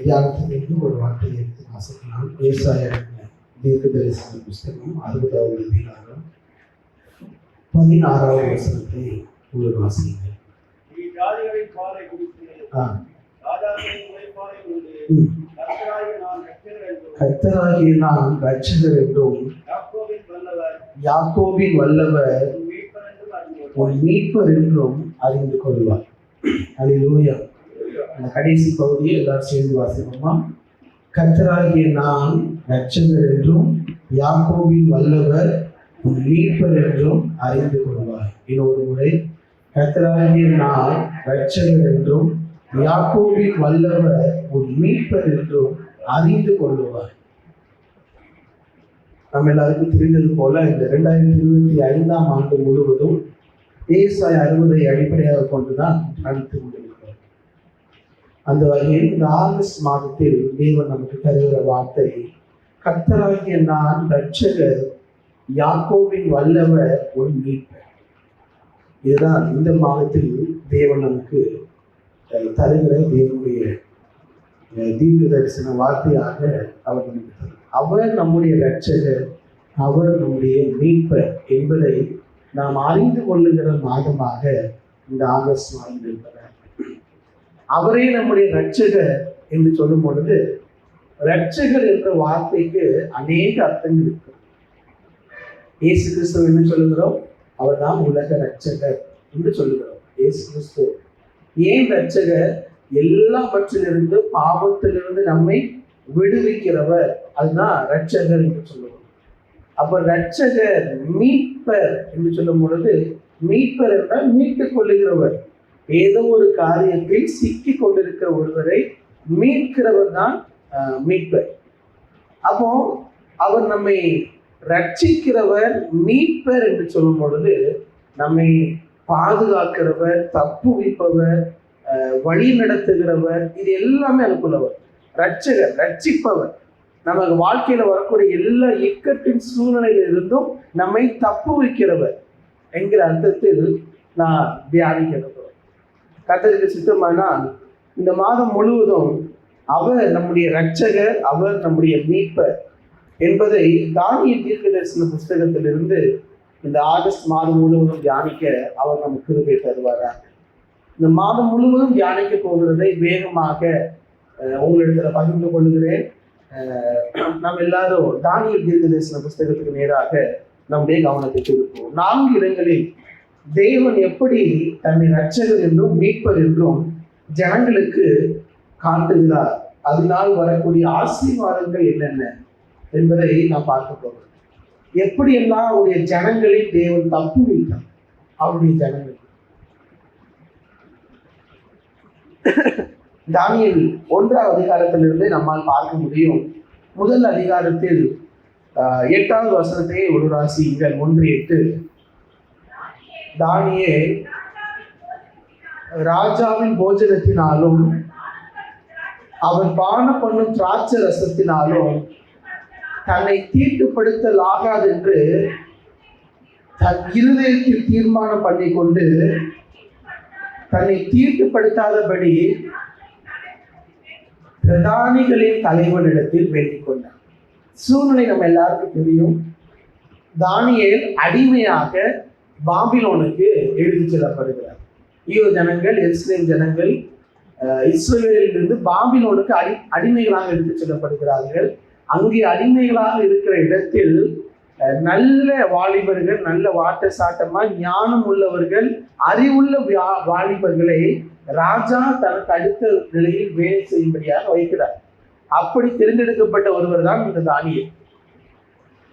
தியானத்திலிருந்து ஒரு வார்த்தையை எடுத்து வாசிக்கலாம். ஏசாயா தீர்க்கதரிசன புஸ்தகம் 60வது அதிகாரம் 16வது வசனத்தை ஒரு வாசியுங்கள். கர்த்தராகிய நான் இரட்சகர் என்றும் யாக்கோபின் வல்லவர் உன் மீட்பர் என்றும் அறிந்து கொள்வார். அல்லேலூயா. அந்த கடைசி பகுதியை எல்லாரும் சேர்ந்து வாசிப்போமா? கர்த்தராகிய நான் இரட்சகர் என்றும் யாக்கோபின் வல்லவர் உன் மீட்பர் என்றும் அறிந்து கொள்வார். இன்னொரு முறை, கர்த்தராகிய நான் இரட்சகர் என்றும் யாக்கோபின் வல்லவர் உன் மீட்பர் என்றும் அறிந்து கொள்வார். நம்ம எல்லாருக்கும் தெரிந்தது போல இந்த 2025ஆம் ஆண்டு முழுவதும் ஏசாயா 60 அடிப்படையாக கொண்டுதான் நடத்தி கொண்டிருக்கிறோம். அந்த வகையில் இந்த ஆகஸ்ட் மாதத்தில் தேவன் நமக்கு தருகிற வார்த்தை, கர்த்தராகிய நான் இரட்சகர், யாக்கோபின் வல்லவர் உன் மீட்பர். இதுதான் இந்த மாதத்தில் தேவன் நமக்கு தருகிற தேவனுடைய தீர்க்க தரிசன வார்த்தையாக அவர் நமக்கு தருகிறார். அவர் நம்முடைய இரட்சகர், அவர் நம்முடைய மீட்பர் என்பதை நாம் அறிந்து கொள்ளுகிற மாதமாக இந்த ஆகஸ்ட் மாதம் இருக்கிறார். அவரே நம்முடைய இரட்சகர் என்று சொல்லும் பொழுது, இரட்சகர் என்ற வார்த்தைக்கு அநேக அர்த்தங்கள் இருக்கு. இயேசு கிறிஸ்துவ என்ன சொல்லுகிறோம்? அவர் தான் உலக இரட்சகர் என்று சொல்லுகிறோம். இயேசு கிறிஸ்து ஏன் இரட்சகர்? எல்லாவற்றிலிருந்து, பாவத்திலிருந்து நம்மை விடுவிக்கிறவர். அதுதான் இரட்சகர் என்று சொல்லுவோம். அப்ப இரட்சகர், மீட்பர் என்று சொல்லும் பொழுது, மீட்பர் என்றால் மீட்டுக் கொள்ளுகிறவர். ஏதோ ஒரு காரியத்தில் சிக்கி கொண்டிருக்கிற ஒருவரை மீட்கிறவர் தான் மீட்பர். அப்போ அவர் நம்மை ரட்சிக்கிறவர். மீட்பர் என்று சொல்லும் பொழுது நம்மை பாதுகாக்கிறவர், தப்புவிப்பவர், வழி நடத்துகிறவர், இது எல்லாமே அதுக்குள்ளவர். ரட்சகர், ரட்சிப்பவர். நமக்கு வாழ்க்கையில வரக்கூடிய எல்லா இக்கட்டின் சூழ்நிலையில இருந்தும் நம்மை தப்புவிக்கிறவர் என்கிற அர்த்தத்தில் நான் தியானிக்கிறோம். கர்த்தருக்கு சித்தமானால் இந்த மாதம் முழுவதும் அவர் நம்முடைய இரட்சகர், அவர் நம்முடைய மீட்பர் என்பதை தானியேல் தீர்க்கதரிசன புஸ்தகத்திலிருந்து இந்த ஆகஸ்ட் மாதம் முழுவதும் தியானிக்க அவர் நமக்கு கிருபை தருவாராக. இந்த மாதம் முழுவதும் தியானிக்க போகிறதை வேகமாக உங்களிடத்துல பகிர்ந்து கொள்கிறேன். நாம் எல்லாரும் தானியேல் தீர்க்கதரிசன புஸ்தகத்துக்கு நேராக நம்முடைய கவனத்தை திருப்போம். 4 இடங்களில் தேவன் எப்படி தன்னை இரட்சகர் என்றும் மீட்பர் என்றும் ஜனங்களுக்கு காட்டுகிறார், அதனால் வரக்கூடிய ஆசீர்வாதங்கள் என்னென்ன என்பதை நாம் பார்க்க போகிறோம். எப்படியெல்லாம் அவருடைய ஜனங்களை தேவன் தப்புவித்தார். அவருடைய ஜனங்கள் தானியேல் 1ஆம் அதிகாரத்திலிருந்து நம்மால் பார்க்க முடியும். முதல் அதிகாரத்தில் 8வது வசனத்தை ஒரு ராசிகள் 1:8. தானியேல் ராஜாவின் போஜனத்தினாலும் அவர் பான பண்ணும் திராட்சை ரசத்தினாலும் தன்னை தீட்டுப்படுத்தலாகாது என்று தன் இருதயத்தில் தீர்மானம் பண்ணி கொண்டு தன்னை தீட்டுப்படுத்தாதபடி பிரதானிகளின் தலைவனிடத்தில் வேண்டிக் கொண்டார். சூழ்நிலை நம்ம எல்லாருக்கும் தெரியும். தானியேல் அடிமையாக பாபிலோனுக்கு எழுதி செல்லப்படுகிறார். யூத ஜனங்கள், எருசலேம் ஜனங்கள் இஸ்ரவேலிலிருந்து பாபிலோனுக்கு அடிமைகளாக எடுத்து செல்லப்படுகிறார்கள். அங்கே அடிமைகளாக இருக்கிற இடத்தில் நல்ல வாலிபர்கள், நல்ல வாட்ட சாட்டமா ஞானம் உள்ளவர்கள், அறிவுள்ள வாலிபர்களை ராஜா தனக்கு அடுத்த நிலையில் வேலை செய்யும்படியாக வைக்கிறார். அப்படி தேர்ந்தெடுக்கப்பட்ட ஒருவர் தான் இந்த தானியேல்.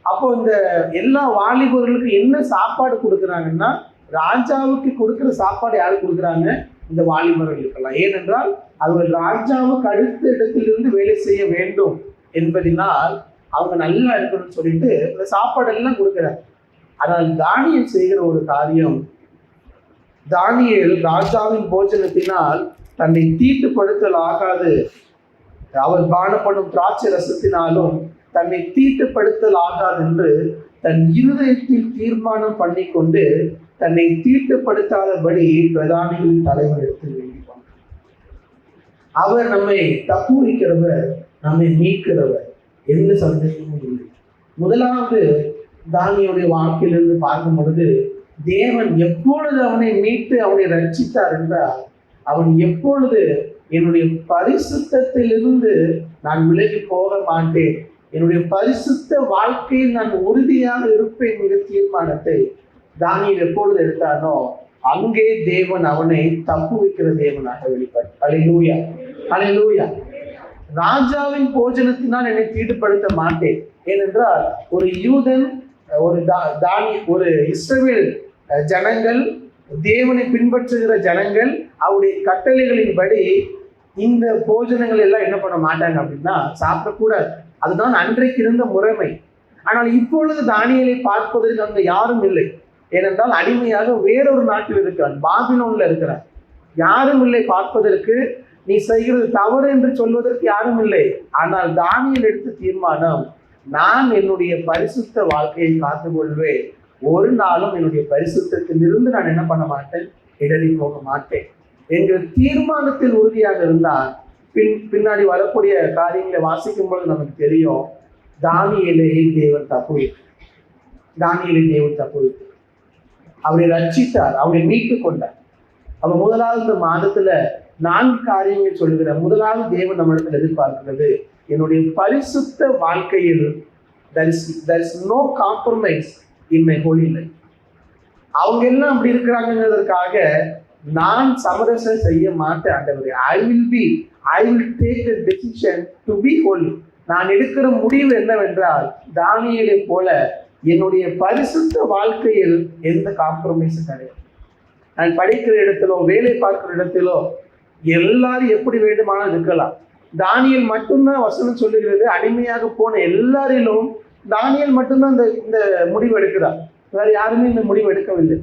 அப்போ இந்த எல்லா வாலிபர்களுக்கும் என்ன சாப்பாடு கொடுக்குறாங்கன்னா, ராஜாவுக்கு கொடுக்குற சாப்பாடு யாரு கொடுக்குறாங்க? இந்த வாலிபர்களுக்கெல்லாம். ஏனென்றால் அவர்கள் ராஜாவுக்கு அடுத்த இடத்திலிருந்து வேலை செய்ய வேண்டும் என்பதனால் அவங்க நல்லா இருக்கணும்னு சொல்லிட்டு இந்த சாப்பாடு எல்லாம் கொடுக்குறாங்க. ஆனால் தானியேல் செய்கிற ஒரு காரியம், தானியேல் ராஜாவின் போஜனத்தினால் தன்னை தீட்டுப்படுத்தல் ஆகாது, அவர் பானப்படும் திராட்சை ரசத்தினாலும் தன்னை தீட்டுப்படுத்தல் ஆகாது என்று தன் இருதயத்தில் தீர்மானம் பண்ணி கொண்டு தன்னை தீட்டுப்படுத்தாதபடி பிரதானிகளின் தலைவர் எடுத்து வேண்டிப்பார். அவர் நம்மை தப்புவிக்கிறவர், நம்மை மீட்கிறவர், எந்த சந்தேகமும் இல்லை. முதலாவது தானியேலுடைய வாழ்க்கையிலிருந்து பார்க்கும் பொழுது, தேவன் எப்பொழுது அவனை மீட்டு அவனை ரட்சித்தார் என்றால், அவன் எப்பொழுது என்னுடைய பரிசுத்தத்திலிருந்து நான் விலகி போக மாட்டேன், என்னுடைய பரிசுத்த வாழ்க்கையில் நான் உறுதியாக இருப்பேன் என்கிற தீர்மானத்தை தானியேல் எப்பொழுது எடுத்தானோ, அங்கே தேவன் அவனை தப்புவிக்கிற தேவனாக வெளிப்பட்டார். அல்லேலூயா, அல்லேலூயா. ராஜாவின் போஜனத்தினால் என்னை தீட்டுப்படுத்த மாட்டேன். ஏனென்றால் ஒரு யூதன், ஒரு இஸ்ரவேல் ஜனங்கள், தேவனை பின்பற்றுகிற ஜனங்கள், அவருடைய கட்டளைகளின்படி இந்த போஜனங்கள் எல்லாம் என்ன பண்ண மாட்டாங்க அப்படின்னா சாப்பிடக்கூடாது. அதுதான் அன்றைக்கு இருந்த முறைமை. ஆனால் இப்பொழுது தானியேலை பார்ப்பதற்கு அங்கே யாரும் இல்லை. ஏனென்றால் அடிமையாக வேறொரு நாட்டில் இருக்கிறான், பாபிலோன்ல இருக்கிறான். யாரும் இல்லை பார்ப்பதற்கு, நீ செய்கிறது தவறு என்று சொல்வதற்கு யாரும் இல்லை. ஆனால் தானியேல் எடுத்த தீர்மானம், நான் என்னுடைய பரிசுத்த வாழ்க்கையை காத்துக்கொள்வேன், ஒரு நாளும் என்னுடைய பரிசுத்தத்தில் இருந்து நான் என்ன பண்ண மாட்டேன், இடறி போக மாட்டேன் என்கிற தீர்மானத்தில் உறுதியாக இருந்தால் பின்னாடி வரக்கூடிய காரியங்களை வாசிக்கும் பொழுது நமக்கு தெரியும், தானியேலை தேவன் தப்புவித்தார். தானியேலை தேவன் தப்புவித்தார், அவரை ரட்சித்தார், அவரை மீட்டு கொண்டார். அவர் முதலாவது மாதத்துல 4 காரியங்கள் சொல்லுகிற முதலாவது தேவன் நம்மிடத்தில் எதிர்பார்க்கிறது, என்னுடைய பரிசுத்த வாழ்க்கையில் there is no compromise in my holy life. அவங்க எல்லாம் அப்படி இருக்கிறாங்கிறதுக்காக நான் சமரசம் செய்ய மாட்டேன் ஆண்டவரே. I will take a decision to be holy. நான் எடுக்கிற முடிவு என்னவென்றால், தானியேலை போல என்னுடைய பரிசுத்த வாழ்க்கையில் எந்த காம்ப்ரமைஸும் கிடையாது. நான் படிக்கிற இடத்திலோ வேலை பார்க்கிற இடத்திலோ எல்லாரும் எப்படி வேண்டுமானாலும் இருக்கலாம். தானியேல் மட்டும்தான் வசனம் சொல்லுகிறது, அடிமையாக போன எல்லாரிலும் தானியேல் மட்டும்தான் இந்த முடிவு எடுக்கிறார், வேற யாருமே இந்த முடிவு எடுக்கவில்லை.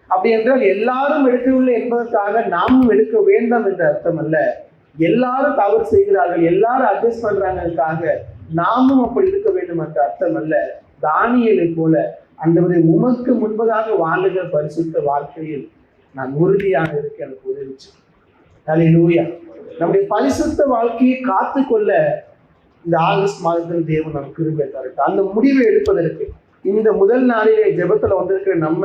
அப்படி என்றால் எல்லாரும் எடுக்கவில்லை என்பதற்காக நாமும் எடுக்க வேண்டாம் என்ற அர்த்தம் அல்ல. எல்லாரும் தவறு செய்கிறார்கள், எல்லாரும் அட்ஜஸ்ட் பண்றாங்கிறதுக்காக நாமும் அப்படி இருக்க வேண்டும் என்ற அர்த்தம் அல்ல. தானியேலை போல ஆண்டவரே உமக்கு முன்பதாக வாழுகிற பரிசுத்த வாழ்க்கையில் நான் உறுதியாக இருக்க எனக்கு உதவிச்சு. அல்லேலூயா. நம்முடைய பரிசுத்த வாழ்க்கையை காத்துக்கொள்ள இந்த ஆகஸ்ட் மாதத்தில் தேவன் நமக்கு கிருபை தரட்டும். அந்த முடிவை எடுப்பதற்கு இந்த முதல் நாளிலே ஜெபத்துல வந்திருக்கிற நம்ம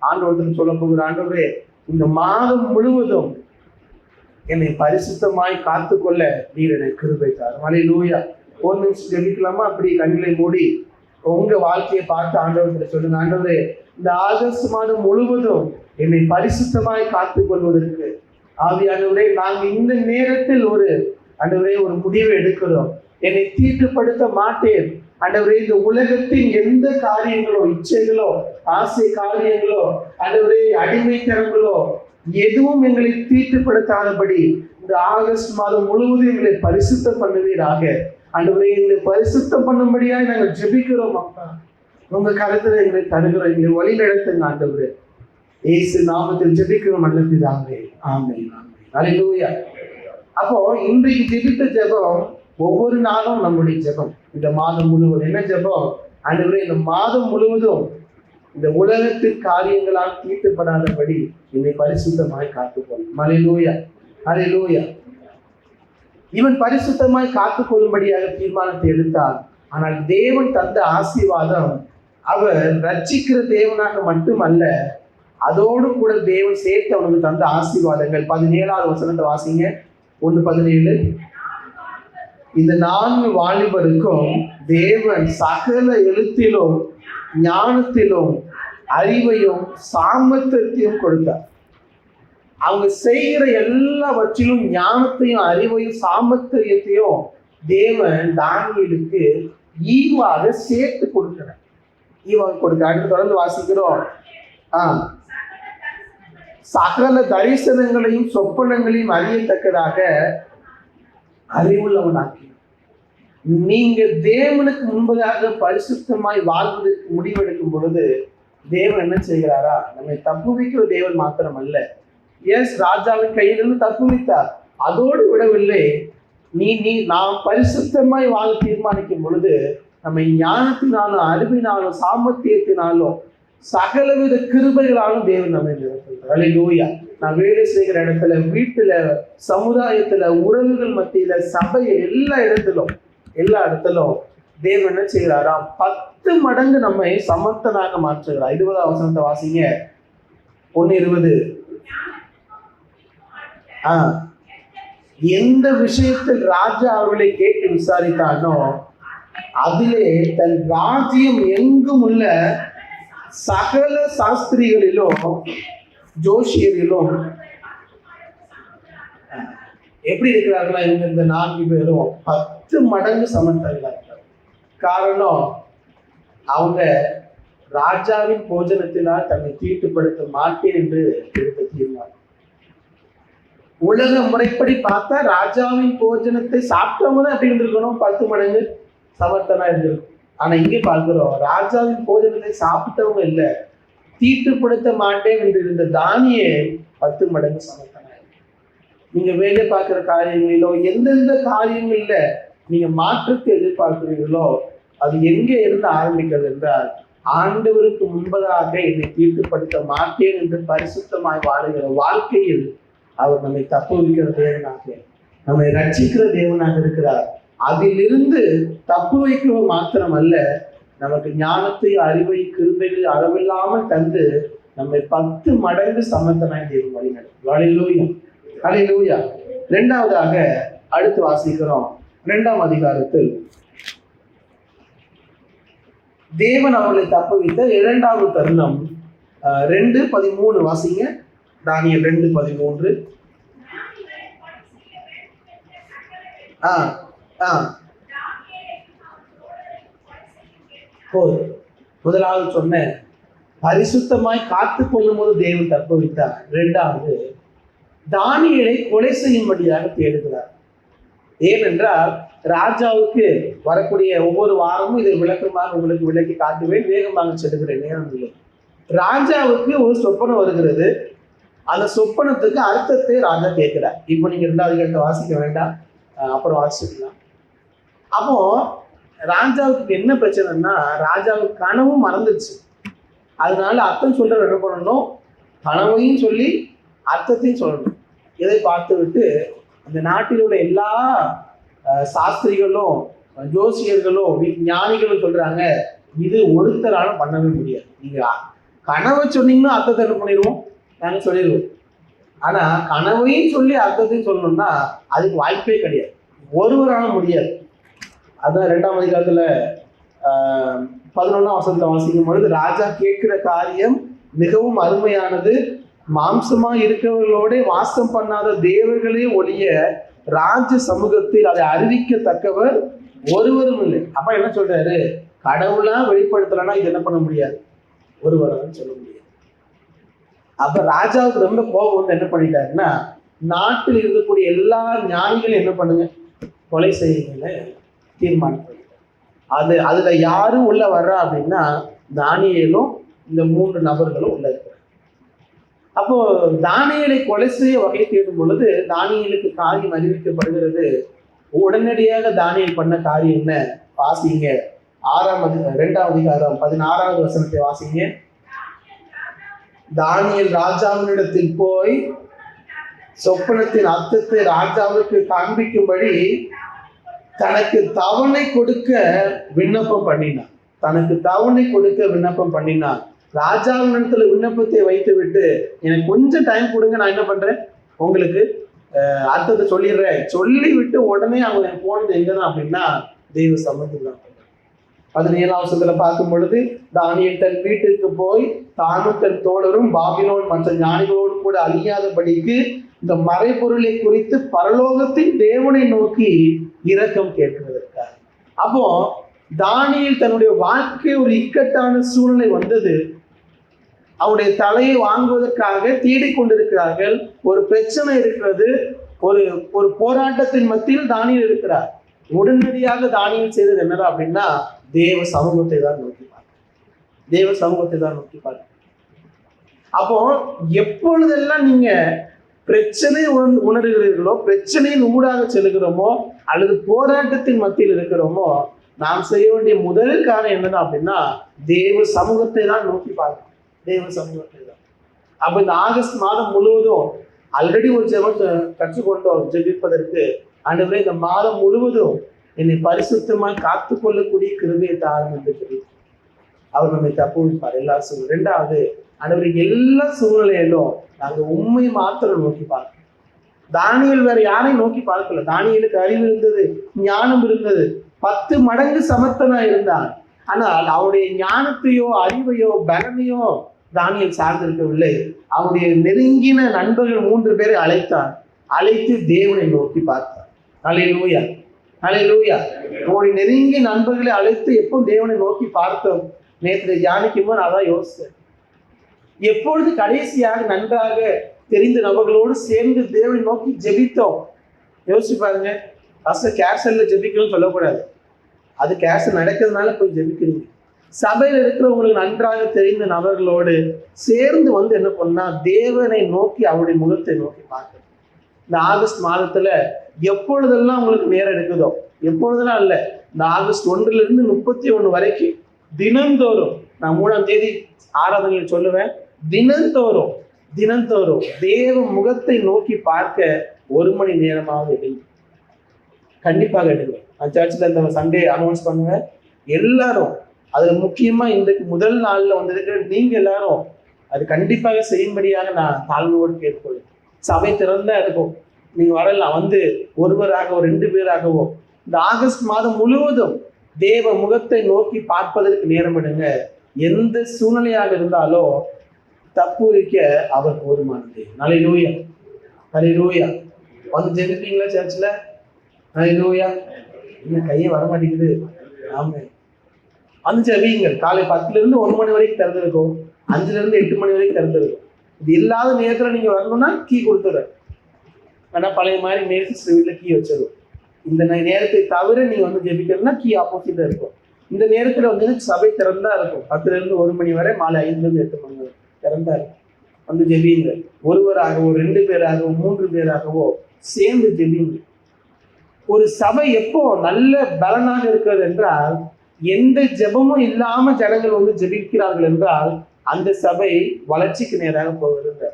ஆண்டவரத்தில் சொல்ல போகிற, ஆண்டவரே இந்த மாதம் முழுவதும் என்னை பரிசுத்தமாய் காத்துக்கொள்ள நீர் எனக்கு கிருபை தாரும். அல்லேலூயா. ஒரு நிமிஷம் ஜெபிக்கலாமா? அப்படி கண்களை மூடி உங்க வாழ்க்கையை பார்த்து ஆண்டவரத்தில் சொல்லுங்க, ஆண்டவரே இந்த ஆகஸ்ட் மாதம் முழுவதும் என்னை பரிசுத்தமாய் காத்துக்கொள்வதற்கு ஆவியானவரே, நாங்கள் இந்த நேரத்தில் ஆண்டவரே ஒரு முடிவை எடுக்கிறோம். என்னை தீட்டுப்படுத்த மாட்டேன் ஆண்டவரே. இந்த உலகத்தின் எந்த காரியங்களோ, இச்சைகளோ, ஆசை காரியங்களோ, ஆண்டவரே அடிமைத்தனங்களோ எதுவும் எங்களை தீட்டுப்படுத்தாதபடி இந்த ஆகஸ்ட் மாதம் முழுவதும் எங்களை பரிசுத்தம் பண்ணுவீராக. ஆண்டவரே எங்களை பரிசுத்தம் பண்ணும்படியாக நாங்கள் ஜெபிக்கிறோம். அப்பா உங்க கருத்துல எங்களை தருகிறோம், எங்களை வழி நடத்துங்க ஆண்டவரே. இயேசு நாமத்தில் ஜெபிக்கிறோம் நல்ல பிதாவே. ஆமென், ஆமென். அல்லேலூயா. அப்போ இன்றைக்கு ஜெபித்த ஜெபம் ஒவ்வொரு நாளும் நம்முடைய ஜெபம். இந்த மாதம் முழுவதும் என்ன ஜெபம்? ஆண்டவரே இந்த மாதம் முழுவதும் இந்த உலகத்தின் காரியங்களால் தீட்டுப்படாதபடி என்னை பரிசுத்தமாய் காத்துக்கொள்ளும். அல்லேலூயா, அல்லேலூயா. இவன் பரிசுத்தமாய் காத்துக்கொள்ளும்படியாக தீர்மானத்தை எடுத்தார். ஆனால் தேவன் தந்த ஆசீர்வாதம் அவர் ரட்சிக்கிற தேவனாக மட்டுமல்ல, அதோடு கூட தேவன் சேர்த்து அவனுக்கு தந்த ஆசீர்வாதங்கள். 17வது வசனத்தை வாசிங்க. 1:17. இந்த 4 வாலிபருக்கும் தேவன் சகல எழுத்திலும் ஞானத்திலும் அறிவையும் சாமர்த்தியத்தையும் கொடுத்தார். அவங்க செய்கிற எல்லாவற்றிலும் ஞானத்தையும் அறிவையும் சாமர்த்தியத்தையும் தேவன் தானியேலுக்கு ஈவாக சேர்த்து கொடுக்கிறார். ஈவாக கொடுக்க அடுத்து தொடர்ந்து வாசிக்கிறோம். சகல தரிசனங்களையும் சொப்பனங்களையும் அறியத்தக்கதாக அறிவுள்ளவனாக்கி. நீங்க தேவனுக்கு முன்பதாக பரிசுத்தமாய் வாழ்வதற்கு முடிவெடுக்கும் பொழுது தேவன் என்ன செய்கிறாரா, நம்மை தப்புவிக்கிற தேவன் மாத்திரம் அல்ல. எஸ், ராஜாவின் கையிலிருந்து தப்புவித்தார். அதோடு விடவில்லை. நாம் பரிசுத்தமாய் வாழ தீர்மானிக்கும் பொழுது நம்மை ஞானத்தினாலும் அறிவினாலும் சாமர்த்தியத்தினாலும் சகலவித கிருபைகளாலும் தேவன் நம்மை நிரப்புகிறார். அல்லேலூயா. நான் வேலை செய்கிற இடத்துல, வீட்டுல, சமுதாயத்துல, உறவுகள் மத்தியில, சபையில், எல்லா இடத்திலும் தேவன் என்ன செய்கிறாரா, 10 மடங்கு நம்மை சமர்த்தனாக மாற்றுகிறார். 20ஆம் வசனத்தை வாசிங்க. 1:20. எந்த விஷயத்தில் ராஜா அவர்களை கேட்டு விசாரித்தானோ அதிலே தன் ராஜ்யம் எங்கும் உள்ள சகல சாஸ்திரிகளிலும் ஜோஷியரிலும் எப்படி இருக்கிறார்களா, இவங்க இந்த 4 பேரும் 10 மடங்கு சமர்த்தர்களாக. காரணம், அவங்க ராஜாவின் போஜனத்தினால் தன்னை தீட்டுப்படுத்த மாட்டேன் என்று எடுத்த தீர்மானம். உலக முறைப்படி பார்த்தா ராஜாவின் போஜனத்தை சாப்பிட்டவங்க தான் எப்படி இருந்திருக்கணும், 10 மடங்கு சமர்த்தனா இருந்திருக்கும். ஆனா இங்கே பார்க்கிறோம், ராஜாவின் போஜனத்தை சாப்பிட்டவங்க இல்ல, தீட்டுப்படுத்த மாட்டேன் என்று இருந்த தானியேல் 10 மடங்கு சமர்த்தனா. நீங்க வேலை பார்க்கிற காரியங்களிலோ எந்தெந்த காரியங்கள்ல நீங்க மாற்றத்தை எதிர்பார்க்கிறீர்களோ அது எங்கே இருந்து ஆரம்பிக்கிறது என்றால், ஆண்டவருக்கு முன்பதாக என்னை தீட்டுப்படுத்த மாட்டேன் என்று பரிசுத்தமாய் வாழுகிற வாழ்க்கையில் அவர் நம்மை தப்புவிக்கிற தேவனாக, நம்மை ரட்சிக்கிற தேவனாக இருக்கிறார். அதிலிருந்து தப்பு வைக்க மாத்திரம் அல்ல, நமக்கு ஞானத்தை, அறிவை, கிருபைகள் அளவில்லாமல் தந்து நம்மை 10 மடங்கு சமர்த்தனாய் தேவன் வழிநடத்தும். அல்லேலூயா, அல்லேலூயா. 2வதாக அடுத்து வாசிக்கிறோம். 2ஆம் அதிகாரத்தில் தேவன் அவர்களை தப்புவித்த 2வது தருணம். 2:13 வாசிங்க. தானியேல் 2:13. முதலாவது சொன்ன பரிசுத்தமாய் காத்து கொள்ளும் போது தேவன் தப்புவித்தார். 2வது தானியேலை கொலை செய்யும்படியாக தேடுகிறார். ஏனென்றால் ராஜாவுக்கு வரக்கூடிய ஒவ்வொரு வாரமும் இதை விளக்கமாக உங்களுக்கு விளக்கி காட்டுவேன், வேகமாக செல்லுகிறேன், நேரம் இல்லை. ராஜாவுக்கு ஒரு சொப்பனம் வருகிறது. அந்த சொப்பனத்துக்கு அர்த்தத்தை ராஜா கேட்கிறார். இப்போ நீங்க 2வது அதிகாரத்தை வாசிக்க வேண்டாம், அப்புறம் வாசிக்கலாம். அப்போ ராஜாவுக்கு என்ன பிரச்சனைன்னா, ராஜாவுக்கு கனவும் மறந்துச்சு. அதனால அர்த்தம் சொல்ற என்ன பண்ணணும், கனவையும் சொல்லி அர்த்தத்தையும் சொல்லணும். இதை பார்த்து விட்டு அந்த நாட்டில் உள்ள எல்லா சாஸ்திரிகளும் ஜோசியர்களும் ஞானிகளும் சொல்றாங்க, இது ஒருத்தரால பண்ணவே முடியாது. நீங்க கனவை சொன்னீங்கன்னா அர்த்தத்தை என்ன பண்ணிடுவோம், நாங்கள் சொல்லிடுவோம். ஆனா கனவையும் சொல்லி அர்த்தத்தையும் சொல்லணும்னா அதுக்கு வாய்ப்பே கிடையாது, ஒருவரால முடியாது. அதான் 2ஆம் அதிகாரத்துல 11ஆம் வசனத்தை வாசிக்கும் பொழுது, ராஜா கேட்கிற காரியம் மிகவும் அருமையானது, மாம்சமா இருக்கிறவர்களோட வாசம் பண்ணாத தேவர்களே ஒழிய ராஜ சமூகத்தில் அதை அறிவிக்கத்தக்கவர் ஒருவரும் இல்லை. அப்ப என்ன சொல்றாரு, கடவுளா வெளிப்படுத்தலன்னா இது என்ன பண்ண முடியாது, ஒருவராலும் சொல்ல முடியாது. அப்ப ராஜாவுக்கு ரொம்ப கோபம் வந்து என்ன பண்ணிட்டாருன்னா, நாட்டில் இருக்கக்கூடிய எல்லா ஞானிகளும் என்ன பண்ணுங்க, கொலை செய்யுங்கன்னு தீர்மானம் பண்ணிட்டார். அதுல யாரும் உள்ள வர்றா அப்படின்னா தானியேலும் இந்த 3 நபர்களும் உள்ள இருக்கிறார். அப்போ தானியேலை கொலை செய்ய வகை தேடும் பொழுது தானியேலுக்கு காரியம் அறிவிக்கப்படுகிறது. உடனடியாக தானியேல் பண்ண காரியம் என்ன, வாசிங்க. 2ஆம் அதிகாரம் 16வது வசனத்தை வாசிங்க. தானியேல் ராஜாவினிடத்தில் போய் சொப்பனத்தின் அர்த்தத்தை ராஜாவுக்கு காண்பிக்கும்படி தனக்கு தவணை கொடுக்க விண்ணப்பம் பண்ணினான். ராஜாவின் இடத்துல விண்ணப்பத்தை வைத்து விட்டு, எனக்கு கொஞ்சம் டைம் கொடுங்க, நான் என்ன பண்றேன், உங்களுக்கு அர்த்தத்தை சொல்லிடுறேன், சொல்லி விட்டு உடனே அவங்க போனது எங்கதான் அப்படின்னா தெய்வ சமூகத்துக்கு தான். 17ஆம் வசனத்துல பார்க்கும் பொழுது, தானியேல் தன் வீட்டுக்கு போய் தானும் தன் தோழரும் பாபிலோன் மற்ற ஞானிகளோடு கூட அழியாதபடிக்கு இந்த மறைபொருளை குறித்து பரலோகத்தின் தேவனை நோக்கி இரக்கம் கேட்கிறதற்காக. அப்போ தானியேல் தன்னுடைய வாழ்க்கை ஒரு இக்கட்டான சூழ்நிலை வந்தது. அவனுடைய தலையை வாங்குவதற்காக தேடிக்கொண்டிருக்கிறார்கள். ஒரு பிரச்சனை இருக்கிறது, ஒரு போராட்டத்தின் மத்தியில் தானியேல் இருக்கிறார். உடனடியாக தானியேல் செய்தது என்னடா அப்படின்னா, தேவ சமூகத்தை தான் நோக்கி பார்க்க. தேவ சமூகத்தை தான் நோக்கி பார்க்க. அப்போ எப்பொழுதெல்லாம் நீங்க பிரச்சனை உணர்கிறீர்களோ, பிரச்சனையின் ஊடாக செல்கிறோமோ, அல்லது போராட்டத்தின் மத்தியில் இருக்கிறோமோ, நாம் செய்ய வேண்டிய முதல் காரணம் என்னதான் அப்படின்னா தேவ சமூகத்தை தான் நோக்கி பார்க்கணும். தேவ சமூகத்தை தான். அப்ப இந்த ஆகஸ்ட் மாதம் முழுவதும் ஆல்ரெடி ஒரு ஜெபம் கற்றுக்கொண்டோம் ஜெபிப்பதற்கு. ஆண்டவரே, இந்த மாதம் முழுவதும் என்னை பரிசுத்தமாய் காத்துக்கொள்ளக்கூடிய கிருபையை தாரும் என்று சொல்லி அவர் நம்மை தப்புவிப்பார் எல்லா சூழ்நிலை. ரெண்டாவது, ஆண்டவருக்கு எல்லா சூழ்நிலையிலும் நாங்கள் உண்மை மாத்திரம் நோக்கி பார்க்கணும். தானியேல் வேற யாரையும் நோக்கி பார்க்கல. தானியேலுக்கு அறிவு இருந்தது, ஞானம் இருந்தது, 10 மடங்கு சமர்த்தனா இருந்தான். ஆனால் அவருடைய ஞானத்தையோ அறிவையோ பலனையோ தானியேல் சார்ந்திருக்கவில்லை. அவருடைய நெருங்கின நண்பர்கள் 3 பேரை அழைத்தான். அழைத்து தேவனை நோக்கி பார்த்தார். அல்லேலூயா, அல்லேலூயா. அவருடைய நெருங்கிய நண்பர்களை அழைத்து எப்போ தேவனை நோக்கி பார்த்தோம்? நேற்று தியானிக்கும் போது நான் தான் யோசித்தேன். எப்பொழுது கடைசியாக நன்றாக தெரிந்த நபர்களோடு சேர்ந்து தேவனை நோக்கி ஜெபித்தோம்? யோசிச்சு பாருங்க. ஃபர்ஸ்ட் கேசல்ல ஜெபிக்கணும்னு சொல்லக்கூடாது. அது கேசல் நடக்கிறதுனால போய் ஜெபிக்கிறீங்க. சபையில் இருக்கிறவங்களுக்கு நன்றாக தெரிந்த நபர்களோடு சேர்ந்து வந்து என்ன பண்ணா தேவனை நோக்கி அவருடைய முகத்தை நோக்கி பார்க்கணும். இந்த ஆகஸ்ட் மாதத்துல எப்பொழுதெல்லாம் உங்களுக்கு நேரம் எடுக்குதோ, எப்பொழுதெல்லாம் இல்லை, இந்த ஆகஸ்ட் 1 to 31 வரைக்கும் தினந்தோறும், நான் 3ஆம் தேதி ஆராதனையில் சொல்லுவேன், தினந்தோறும் தேவ முகத்தை நோக்கி பார்க்க 1 மணி நேரமாவது எடுங்க. கண்டிப்பாக எடுங்க. நான் சர்ச்சில் இந்த சண்டே அனௌன்ஸ் பண்ணுவேன். எல்லாரும் அதுல முக்கியமா இன்றைக்கு முதல் நாள்ல வந்திருக்கிற நீங்க எல்லாரும் அது கண்டிப்பாக செய்யும்படியாக நான் தாழ்வோடு கேட்கொள்ளும். சபை திறந்தா இருக்கும். நீங்க வரலாம், வந்து ஒருவராகவோ 2 பேராகவோ இந்த ஆகஸ்ட் மாதம் முழுவதும் தேவ முகத்தை நோக்கி பார்ப்பதற்கு நேரம் எடுங்க. எந்த சூழ்நிலையாக இருந்தாலும் தப்பு வைக்க அவர் போதுமானது. அல்லேலூயா, அல்லேலூயா. வந்து ஜெபிப்பீங்களா சர்ச்சில்? அல்லேலூயா. இன்னும் கையே வர மாட்டேங்குது. ஆமா, வந்து ஜெபிங்கள். காலை 10 to 1 மணி வரைக்கும் திறந்திருக்கும், 5 to 8 மணி வரைக்கும் திறந்திருக்கும். இது இல்லாத நேரத்தில் நீங்க வரணும்னா கீ கொடுத்துறேன். ஆனா பழைய மாதிரி மேசிஸ்டர் வீட்டில் கீ வச்சிடும். இந்த நேரத்தை தவிர நீங்க வந்து ஜெபிக்கணும்னா கீ ஆப்போசிட்டா இருக்கும். இந்த நேரத்துல வந்து சபை திறந்தா இருக்கும். 10 to 1 மணி வரை, மாலை 5 to 8 மணி வரை திறந்தா இருக்கும். வந்து ஜெபிங்க. ஒருவராகவோ 2 பேராகவோ 3 பேராகவோ சேர்ந்து ஜெபிங்க. ஒரு சபை எப்போ நல்ல பலனாக இருக்கிறது என்றால், எந்த ஜெபமும் இல்லாம ஜனங்கள் வந்து ஜெபிக்கிறார்கள் என்றால் அந்த சபை வளர்ச்சிக்கு நேராக போகிறது.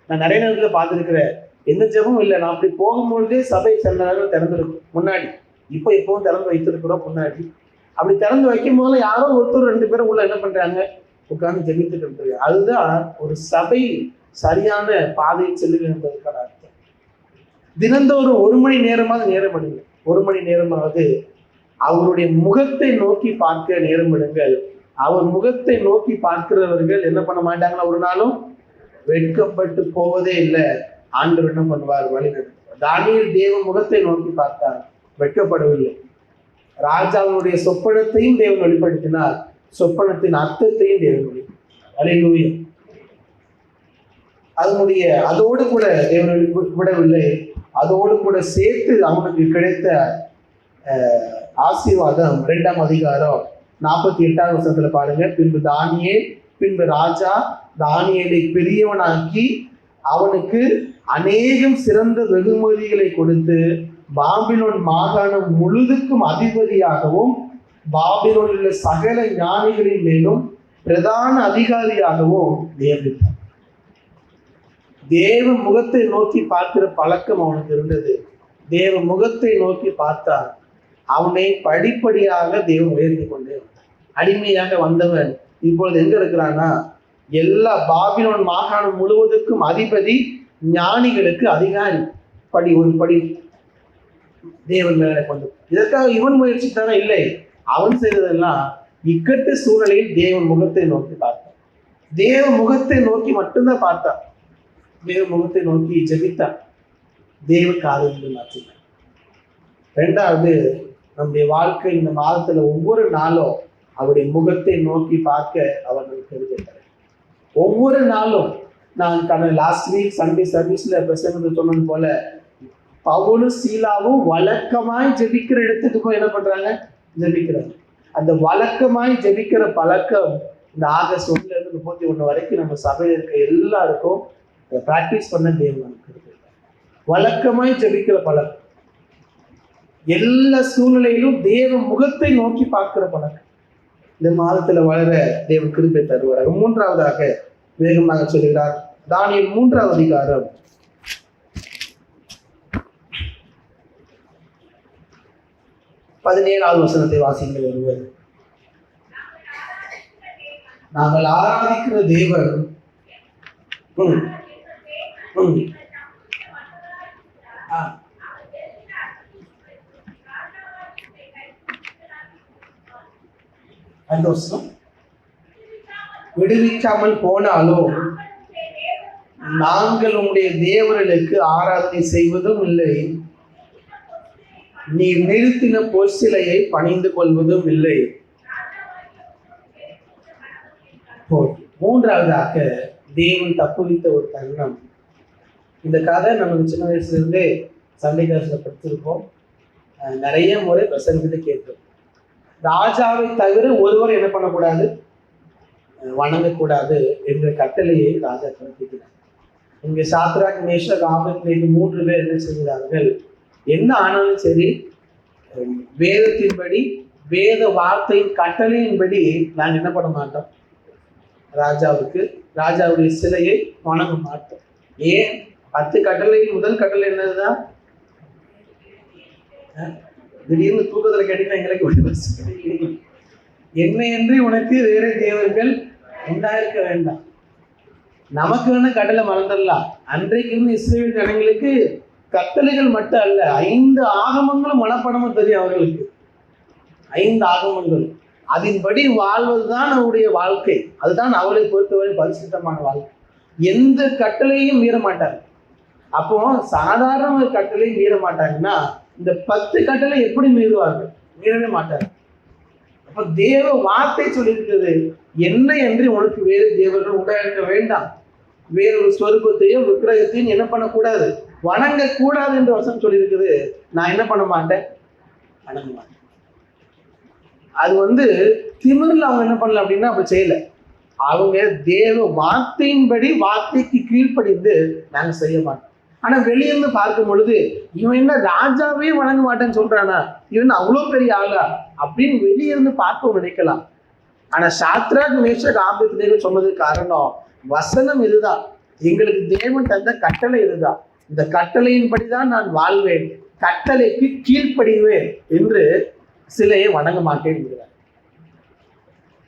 நான் நிறைய நேரத்தில் பார்த்துருக்கிறேன், எந்த ஜெபமும் இல்லை, நான் அப்படி போகும்பொழுதே சபை சில நேரம் திறந்துருக்கும் முன்னாடி. இப்போ எப்பவும் திறந்து வைத்திருக்கிறோம் முன்னாடி. அப்படி திறந்து வைக்கும் போதுல யாரோ ஒருத்தர் 2 பேரும் உள்ள என்ன பண்றாங்க, உட்கார்ந்து ஜெபித்துட்டு இருக்காங்க. அதுதான் ஒரு சபை சரியான பாதையை செல்லுங்க என்பதற்கான அர்த்தம். தினந்தோறும் 1 மணி நேரமாவது நேரம் எடுங்க. 1 மணி நேரமாவது அவருடைய முகத்தை நோக்கி பார்க்க நேரம் எடுங்கள். அவர் முகத்தை நோக்கி பார்க்கிறவர்கள் என்ன பண்ண மாட்டாங்களா, ஒரு நாளும் வெட்கப்பட்டு போவதே இல்லை. ஆண்டவர் என்ன பண்ணுவார், வழி நடத்துவார். தானியேல் தேவ முகத்தை நோக்கி பார்த்தார், வெட்கப்படவில்லை. ராஜாவுடைய சொப்பனத்தையும் தேவன் வெளிப்படுத்தினார், சொப்பனத்தின் அர்த்தத்தையும் தேவன் வெளிப்படுத்தினார். அல்லேலூயா. அதோடு கூட தேவன் விடவில்லை, அதோடு கூட சேர்த்து அவனுக்கு கிடைத்த ஆசீர்வாதம் 2ஆம் அதிகாரம் 48ஆவது வசனத்துல பாருங்க. பின்பு ராஜா தானியேலை பெரியவனாக்கி அவனுக்கு அநேகம் சிறந்த வெகுமதிகளை கொடுத்து பாபிலோன் மாகாணம் முழுதுக்கும் அதிபதியாகவும் பாபிலோனில் உள்ள சகல ஞானிகளின் மேலும் பிரதான அதிகாரியாகவும் நியமித்தார். தேவ முகத்தை நோக்கி பார்க்கிற பழக்கம் அவனுக்கு இருந்தது. தேவ முகத்தை நோக்கி பார்த்தார். அவனை படிப்படியாக தேவன் உயர்த்தி கொண்டே வந்தார். அடிமையாக வந்தவன் இப்பொழுது எங்க இருக்கிறான்னா, எல்லா பாபிலோன் மாகாணம் முழுவதுக்கும் அதிபதி, ஞானிகளுக்கு அதிகாரி. ஒரு படி தேவன் மேலே கொண்டு. இதற்காக இவன் முயற்சி தானே இல்லை, அவன் செய்ததெல்லாம் இக்கட்டு சூழ்நிலையில் தேவன் முகத்தை நோக்கி பார்த்தான். தேவ முகத்தை நோக்கி மட்டும்தான் பார்த்தான். தேவ முகத்தை நோக்கி ஜெபித்தான். தேவ காரியங்களை மாற்றினார். 2வது, நம்முடைய வாழ்க்கை இந்த மாதத்துல ஒவ்வொரு நாளும் அவருடைய முகத்தை நோக்கி பார்க்க அவர்கள் தெரிவித்தார். ஒவ்வொரு நாளும் நான் லாஸ்ட் வீக் சண்டே சர்வீஸ்ல பிரசங்கத்தை சொன்னது போல, பவுலும் சீலாவும் வழக்கமாய் ஜெபிக்கிற இடத்துக்கு போய் என்ன பண்றாங்க, ஜெபிக்கிறாங்க. அந்த வழக்கமாய் ஜெபிக்கிற பழக்கம் இந்த ஆகஸ்ட் 1 31 வரைக்கும் நம்ம சபையில் இருக்க எல்லாருக்கும் பிராக்டிஸ் பண்ண தேவன் நமக்கு இருக்கு. வழக்கமாய் ஜெபிக்கிற பழக்கம், எல்லா சூழ்நிலையிலும் தேவ முகத்தை நோக்கி பார்க்கிற பழக்கம் இந்த மாதத்துல வளர தேவன் கிருபை தருவார். மூன்றாவதாக வேகமாக சொல்கிறார், தானியேல் 3ஆம் அதிகாரம் 17ஆவது வசனத்தை வாசிங்கள் ஒருவர். நாங்கள் ஆராதிக்கிற தேவன் அந்த வசனம், விடுவிக்காமல் போனாலும் நாங்கள் உம்முடைய தேவர்களுக்கு ஆராதனை செய்வதும் இல்லை, நீ நிறுத்தின பொற்சிலையை பணிந்து கொள்வதும் இல்லை. மூன்றாவதாக தேவன் தப்புவித்த ஒரு தருணம். இந்த கதை நமக்கு சின்ன வயசுல இருந்தே சண்டை கிளாஸ்ல படிச்சிருப்போம், நிறைய முறை பிரசங்கிட்டு கேட்டோம். ராஜாவை தவிர ஒருவர் என்ன பண்ணக்கூடாது, வணங்கக்கூடாது என்ற கட்டளையை ராஜா பிறப்பிக்கிறார். இங்க சாத்ராக், மேஷாக், ஆபேத்நேகோ 3 பேர் என்ன செய்கிறார்கள், என்ன ஆனாலும் சரி வேதத்தின்படி, வேத வார்த்தையின் கட்டளையின்படி நாங்கள் என்ன பண்ண மாட்டோம், ராஜாவுடைய சிலையை வணங்க மாட்டோம். ஏன்? 10 கட்டளையின் முதல் கட்டளை என்னதுதான், திடீர்னு தூக்கத்துல கேட்டீங்கன்னா எங்களுக்கு என்னையன்றி உனக்கு வேற தேவர்கள் உண்டாயிருக்க வேண்டாம். நமக்கு வேணா கடலை மறந்துடலாம். அன்றைக்கு இருந்து இஸ்ரவேல் ஜனங்களுக்கு கட்டளைகள் மட்டும் அல்ல, 5 ஆகமங்களும் மனப்படமும் தெரியும் அவர்களுக்கு. 5 ஆகமங்கள், அதன்படி வாழ்வதுதான் அவருடைய வாழ்க்கை. அதுதான் அவளை பொறுத்தவரை பரிசுத்தமான வாழ்க்கை. எந்த கட்டளையும் மீற மாட்டாங்க. அப்போ சாதாரண ஒரு கட்டளையும் மீற மாட்டாங்கன்னா இந்த 10 கட்டளை எப்படி மீறுவார்கள்? மீறவே மாட்டாங்க. அப்ப தேவ வார்த்தை சொல்லியிருக்கிறது, என்ன என்று உனக்கு வேறு தேவர்கள் உண்டாயிருக்க வேண்டாம், வேறொரு ஸ்வரூபத்தையும் விக்கிரகத்தையும் என்ன பண்ணக்கூடாது, வணங்க கூடாது என்று வசனம் சொல்லியிருக்குது. நான் என்ன பண்ண மாட்டேன், வணங்க மாட்டேன். அது திமிர்ல அவங்க என்ன பண்ணல அப்படின்னா அப்படி செய்யல. அவங்க தேவ வார்த்தையின்படி, வார்த்தைக்கு கீழ்ப்படிந்து நாங்க செய்ய மாட்டோம். ஆனா வெளியிருந்து பார்க்கும் பொழுது இவன் என்ன ராஜாவே வணங்க மாட்டேன்னு சொல்றானா, இவன் அவ்வளவு பெரிய ஆளா அப்படின்னு வெளியிருந்து பார்க்க நினைக்கலாம். ஆனா சாத்ராக், மேஷாக், ஆபேத்நேகோ சொன்னதுக்கு காரணம் வசனம் இதுதான். எங்களுக்கு தேவன் தந்த கட்டளை இதுதான். இந்த கட்டளையின்படிதான் நான் வாழ்வேன், கட்டளைக்கு கீழ்ப்படிவேன் என்று சிலையை வணங்க மாட்டேன் என்கிறார்.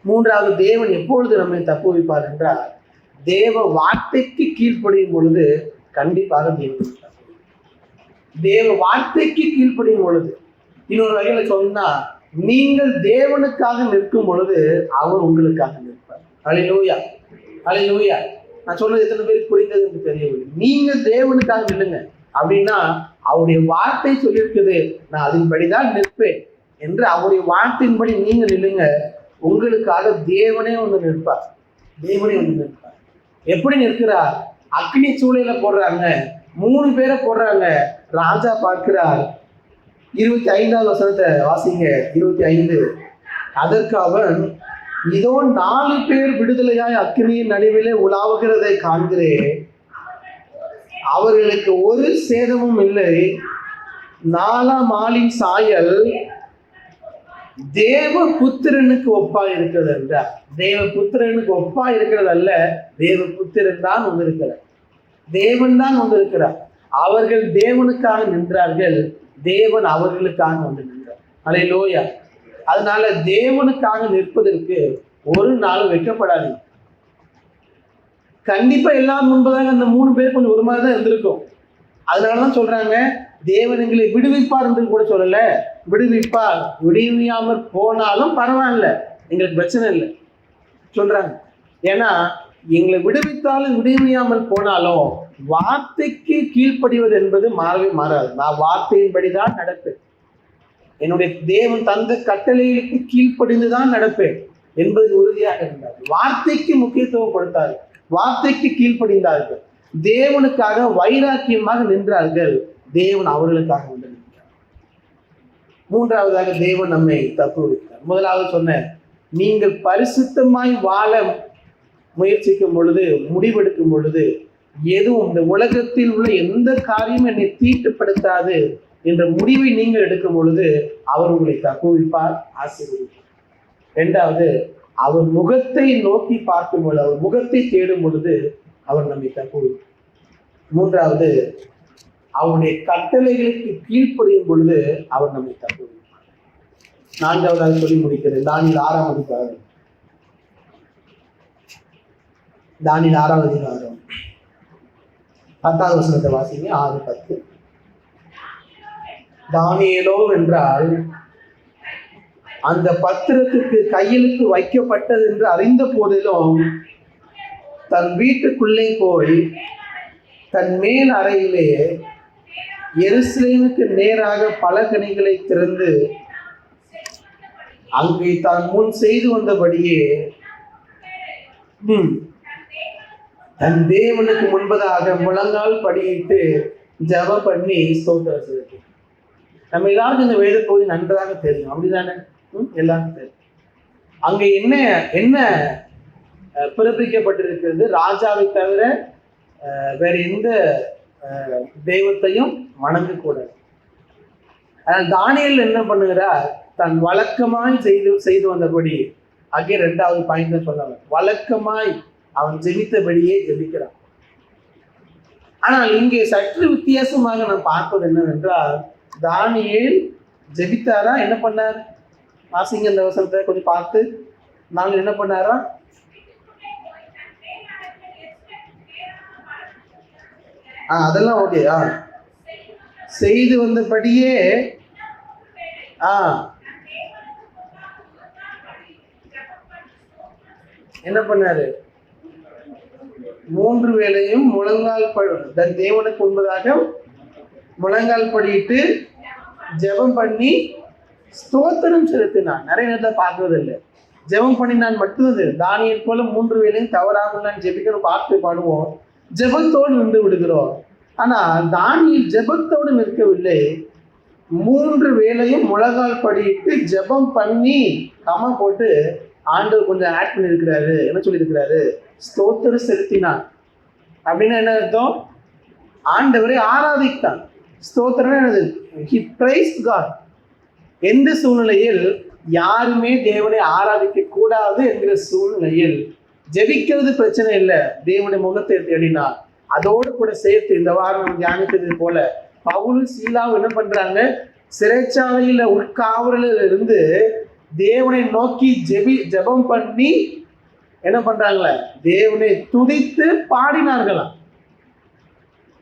மூன்றாவது, தேவன் எப்பொழுது நம்மை தப்புவிப்பார் என்றால், தேவ வார்த்தைக்கு கீழ்ப்படியும் பொழுது கண்டிப்பாக தேவ வார்த்தைக்கு கீழ்ப்படியும் பொழுது. இன்னொரு வகையில சொன்னா, நீங்கள் தேவனுக்காக நிற்கும் பொழுது அவர் உங்களுக்காக நிற்பார். அல்லேலூயா, அல்லேலூயா. நான் சொன்னது எத்தனை பேருக்கு புரிந்தது என்று தெரியவில்லை. நீங்க தேவனுக்காக நில்லுங்க அப்படின்னா அவருடைய வார்த்தை சொல்லியிருக்குது, நான் அதன்படிதான் நிற்பேன் என்று அவருடைய வார்த்தையின்படி நீங்க நில்லுங்க, உங்களுக்காக தேவனே நிற்பார். தேவனே நிற்பார். எப்படி நிற்கிறார்? அக்னி சூளையில போடுறாங்க, 3 பேரை போடுறாங்க. ராஜா பார்க்கிறார். 25ஆவது வசனத்தை வாசிங்க. 25. அதற்கு அவன், இதோ 4 பேர் விடுதலையாய் அக்னியின் நடுவிலே உலாவுகிறதை காண்கிறேன், அவர்களுக்கு ஒரு சேதமும் இல்லை, 4ஆம் ஆளின் சாயல் தேவ புத்திரனுக்கு ஒப்பா இருக்கிறது என்றார். தேவ புத்திரனுக்கு ஒப்பா இருக்கிறது அல்ல, தேவ புத்திரன் தான் இருக்கிறார், தேவன் தான் இருக்கிறார். அவர்கள் தேவனுக்காக நின்றார்கள், தேவன் அவர்களுக்காக நின்றார். அல்லேலூயா. அதனால தேவனுக்காக நிற்பதற்கு ஒரு நாள் வெட்கப்படாதீங்க. கண்டிப்பா எல்லாம் முன்பதாக அந்த 3 பேர் கொஞ்சம் ஒரு மாதிரி தான் இருந்திருக்கும். அதனாலதான் சொல்றாங்க, தேவன் எங்களை விடுவிப்பார் என்று கூட சொல்லல, விடுவிப்பார், விடுவியாமல் போனாலும் பரவாயில்ல, எங்களுக்கு பிரச்சனை இல்லை சொல்றாங்க. ஏன்னா எங்களை விடுவித்தாலும் விடுவியாமல் போனாலும் வார்த்தைக்கு கீழ்ப்படிவது என்பது மாறவே மாறாது. நான் வார்த்தையின்படிதான் நடப்பேன், என்னுடைய தேவன் தந்த கட்டளைகளுக்கு கீழ்ப்படிந்துதான் நடப்பேன் என்பது உறுதியாக இருந்தார். வார்த்தைக்கு முக்கியத்துவம் கொடுத்தார்கள், வார்த்தைக்கு கீழ்ப்படிந்தார்கள், தேவனுக்காக வைராக்கியமாக நின்றார்கள், தேவன் அவர்களுக்காக நின்றார். மூன்றாவதாக தேவன் நம்மை தப்புவித்தார். முதலாவது சொன்னேன், நீங்கள் பரிசுத்தமாய் வாழ முயற்சிக்கும் பொழுது, முடிவெடுக்கும் பொழுது, எதுவும் இந்த உலகத்தில் உள்ள எந்த காரியமும் என்னை தீட்டுப்படுத்தாது என்ற முடிவை நீங்கள் எடுக்கும் பொழுது அவர் உங்களை தப்புவிப்பார், ஆசீர்வதிப்பார். இரண்டாவது, அவர் முகத்தை நோக்கி பார்க்கும் பொழுது, அவர் முகத்தை தேடும் பொழுது அவர் நம்மை தப்புவிப்பார். மூன்றாவது, அவருடைய கட்டளைகளுக்கு கீழ்ப்படியும் பொழுது அவர் நம்மை தப்புவிப்பார். நான்காவதாக சொல்லி முடிக்கிறேன். தானியேல் 6ஆம் அதிகாரம். தானியேல் 6ஆம் அதிகாரம் 10வது வசனத்தை வாசிங்க. 6:10. தானியேலோ என்றால் அந்த பத்திரத்துக்கு கையெழுத்து வைக்கப்பட்டது என்று அறிந்த போதிலும் தன் வீட்டுக்குள்ளே போய் தன் மேல் அறையிலே எருசலேமுக்கு நேராக பலகணிகளை திறந்து அங்கே தான் முன் செய்து வந்தபடியே தன் தேவனுக்கு முன்பதாக முழங்கால் படியிட்டு ஜெபம் பண்ணி ஸ்தோத்திரம் செலுத்தி. நம்ம எல்லாருக்கும் இந்த வேத பகுதி நன்றாக தெரியும், அப்படிதானே? எல்லாருக்கும் தெரியும். அங்க என்ன என்ன பிறப்பிக்கப்பட்டிருக்கிறது? ராஜாவை தவிர வேற எந்த தெய்வத்தையும் வணங்கக்கூடாது. அதனால் தானியேல் என்ன பண்ணுகிறார்? தன் வழக்கமாய் செய்து வந்தபடி, அங்கே 2வது பாயிண்ட் சொன்னாங்க, வழக்கமாய் அவன் ஜெபித்தபடியே ஜெபிக்கிறான். ஆனால் இங்கே சற்று வித்தியாசமாக நாம் பார்ப்பது என்னவென்றால், தானியேல் ஜெபித்தாரா? என்ன பண்ணார்? வாசிங்க இந்த வசனத்தை கொஞ்சம் பார்த்து. தானியேல் என்ன பண்ணாரா? அதெல்லாம் ஓகே. செய்து வந்தபடியே என்ன பண்ணாரு? 3 வேளையும் முழங்கால் தன் தேவனுக்கு முன்பதாக முழங்கால் படியிட்டு ஜெபம் பண்ணி ஸ்தோத்திரம் செலுத்தினான். நிறைய நேரத்தில் பார்க்கறது இல்லை. ஜெபம் பண்ணினான் மட்டும்தான். தானியேல் போல 3 வேளையும் தவறாமல் நான் ஜெபிக்கணும் பார்த்து பாடுவோம், ஜெபத்தோடு நின்று விடுகிறோம். ஆனால் தானியேல் ஜெபத்தோடு நிற்கவில்லை. 3 வேளையும் முழங்கால் படியிட்டு ஜெபம் பண்ணி கம போட்டு ஆண்டவர் கொஞ்சம் ஆட் பண்ணியிருக்கிறாரு. என்ன சொல்லியிருக்கிறாரு? ஸ்தோத்திரம் செலுத்தினான். அப்படின்னா என்ன அர்த்தம்? ஆண்டவரை ஆராதித்தான். ஸ்தோத்திரம் என்னது? He praised God. எந்த சூழ்நிலையில் யாருமே தேவனை ஆராதிக்க கூடாது என்கிற சூழ்நிலையில் ஜெபிக்கிறது பிரச்சனை இல்லை, தேவனுடைய முகத்தை தேடினார். அதோடு கூட சேர்த்து இந்த வாரம் நம்ம தியானித்தது போல பவுலும் சீலாவும் என்ன பண்றாங்க? சிறைச்சாலையில உட்காவலில் இருந்து தேவனை நோக்கி ஜெபம் பண்ணி என்ன பண்றாங்களே? தேவனை துதித்து பாடினார்களாம்.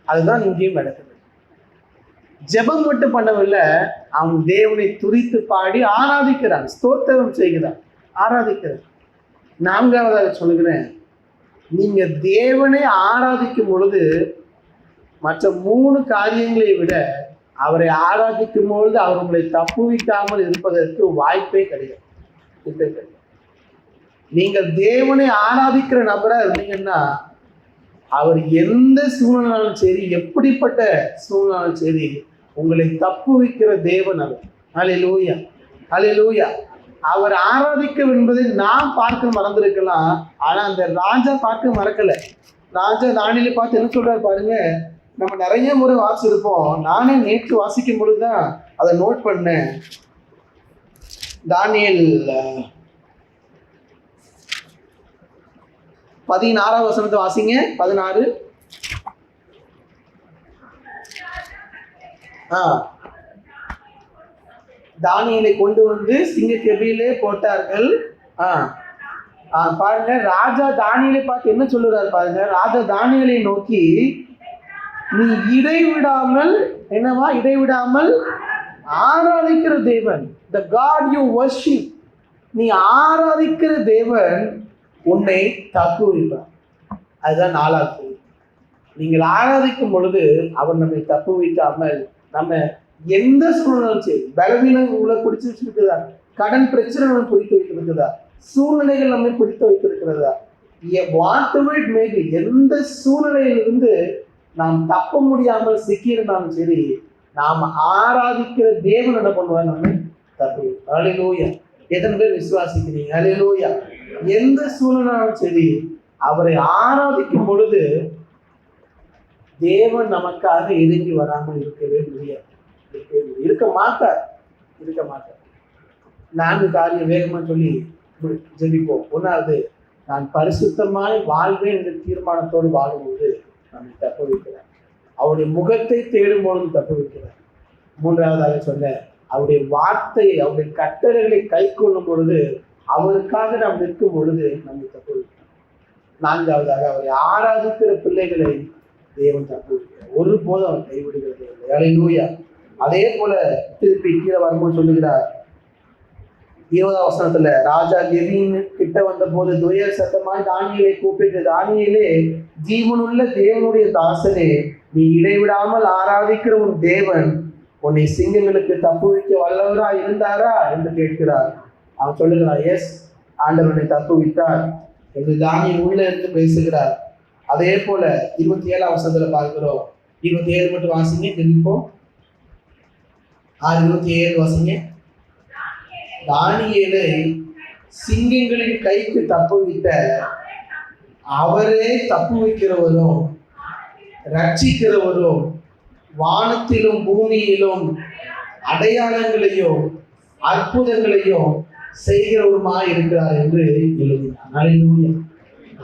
அதுதான் இங்கேயும் நடக்குது. ஜெபம் மட்டும் பண்ணவில்லை, அவன் தேவனை துதித்து பாடி ஆராதிக்கிறான், ஸ்தோத்திரம் செய்கிறான், ஆராதிக்கிறான். 4வதாக சொல்லுகிறேன், நீங்க தேவனை ஆராதிக்கும் பொழுது மற்ற 3 காரியங்களை விட அவரை ஆராதிக்கும் பொழுது அவர் உங்களை தப்புவிக்காமல் இருப்பதற்கு வாய்ப்பே கிடையாது. நீங்கள் தேவனை ஆராதிக்கிற நபரா இருந்தீங்கன்னா அவர் எந்த சூழ்நிலையும் சரி, எப்படிப்பட்ட சூழ்நிலையும் சரி, உங்களை தப்புவிக்கிற தேவன் அவர். ஹல்லேலூயா, ஹல்லேலூயா. அவர் ஆராதிக்க என்பதை நாம் பார்க்க மறந்திருக்கலாம், ஆனா அந்த ராஜா பார்க்க மறக்கல. ராஜா தானியேலை பார்த்து என்ன சொல்றாரு பாருங்க. நம்ம நிறைய முறை வாசிச்சிருப்போம். நானே நேற்று வாசிக்கும் பொழுதுதான் அதை நோட் பண்ணேன். தானியேல் 16வது வசனத்தை வாசிங்க. 16. தானியேலை கொண்டு வந்து சிங்கக்கெபியிலே போட்டார்கள். பாருங்க, ராஜா தானியேலை பார்த்து என்ன சொல்லுறாரு பாருங்க. ராஜா தானியேலை நோக்கி, நீ இடைவிடாமல் ஆராதிக்கிற தேவன், the God you worship, நீ ஆராதிக்கிற தேவன் உன்னை தப்புவிப்பார். அதுதான் 4வது. நீங்கள் ஆராதிக்கும் பொழுது அவர் நம்மை தப்புவிக்காமல், நம்ம எந்த சூழ்நிலையும் சரி, பலவீனம் உங்களை பிடிச்சி வச்சிருக்குதா, கடன் பிரச்சனை நம்ம பிடித்து வைத்திருக்குதா, சூழ்நிலைகள் நம்மை பிடித்து வைத்திருக்கிறதா, மேபி எந்த சூழ்நிலையிலிருந்து நாம் தப்ப முடியாமல் சிக்கியிருந்தாலும் சரி, நாம் ஆராதிக்கிற தேவன் என்ன பண்ணுவார்? நம்மை தப்புவிப்பார். ஹல்லேலூயா, எத்தனை பேர் விசுவாசிக்கிறீங்க? அல்லேலூயா. எந்த சூழ்நிலையும் சரி, அவரை ஆராதிக்கும் பொழுது தேவன் நமக்காக இறங்கி வராமல் இருக்கவே முடியாது. இருக்க மாட்டார். 4 காரியம் வேகமா சொல்லி ஜெபிப்போம். 1வது, நான் பரிசுத்தமாய் வாழ்வேன் என்ற தீர்மானத்தோடு வாழும்போது நம்மை தப்பு வைக்கிறார். அவருடைய முகத்தை தேடும் பொழுது தப்பு வைக்கிறார். 3வதாக சொன்ன அவருடைய வார்த்தையை, அவருடைய கட்டளைகளை கை கொள்ளும் பொழுது, அவருக்காக நாம் நிற்கும் பொழுது நம்மை தப்பு வைக்கிறார். 4வதாக அவரை ஆராதிக்கிற பிள்ளைகளை தேவன் தப்பு வைக்கிறார். ஒருபோதும் அவர் கைவிடுகிறது இல்லை. அல்லேலூயா. அதே போல திருப்பி கீழே வரும்போது சொல்லுகிறார் 20ஆம் வசனத்துல, ராஜா கெவின் கிட்ட வந்த போது துயர் சத்தமாய் தானியேலை கூப்பிட்டு, தானியேலே, ஜீவனுள்ள தேவனுடைய தாசனே, நீ இடைவிடாமல் ஆராதிக்கிற உன் தேவன் உன்னை சிங்கங்களுக்கு தப்பு வைக்க வல்லவரா இருந்தாரா என்று கேட்கிறார். அவன் சொல்லுகிறான், எஸ், ஆண்டவர் உன்னை தப்பு வைத்தார் என்று தானியேல் உள்ள இருந்து பேசுகிறார். அதே போல 27ஆம் வசனத்துல பார்க்கிறோம். 27 மட்டும் வாசிங்க, திருப்போம். 6:27 வாசிங்க. தானியேலை சிங்கங்களின் கைக்கு தப்புவித்த அவரே தப்பு வைக்கிறவரும் ரட்சிக்கிறவரும் வானத்திலும் பூமியிலும் அடையாளங்களையும் அற்புதங்களையும் செய்கிறவருமாய் இருக்கிறார் என்று எழுதினார். அல்லேலூயா.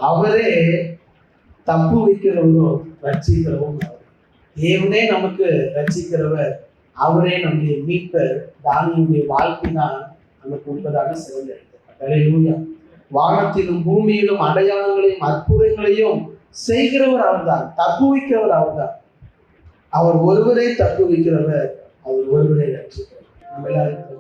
அவரே தப்பு வைக்கிறவரும் ரட்சிக்கிறவரும் அவர். தேவனே நமக்கு ரட்சிக்கிறவர், அவரே நம்முடைய மீட்பர். தானியேலுடைய வாழ்க்கை தான் நமக்கு உண்பதாக சிறந்த எடுத்துக்காட்டு. அல்லேலூயா. வானத்திலும் பூமியிலும் அடையாளங்களையும் அற்புதங்களையும் செய்கிறவர் அவர்தான், தப்பு வைக்கிறவர் அவர்தான். அவர் ஒருவரே தப்பு வைக்கிறவர், அவர் ஒருவரே ரட்சிக்கிறவர். நம்ம எல்லாரும்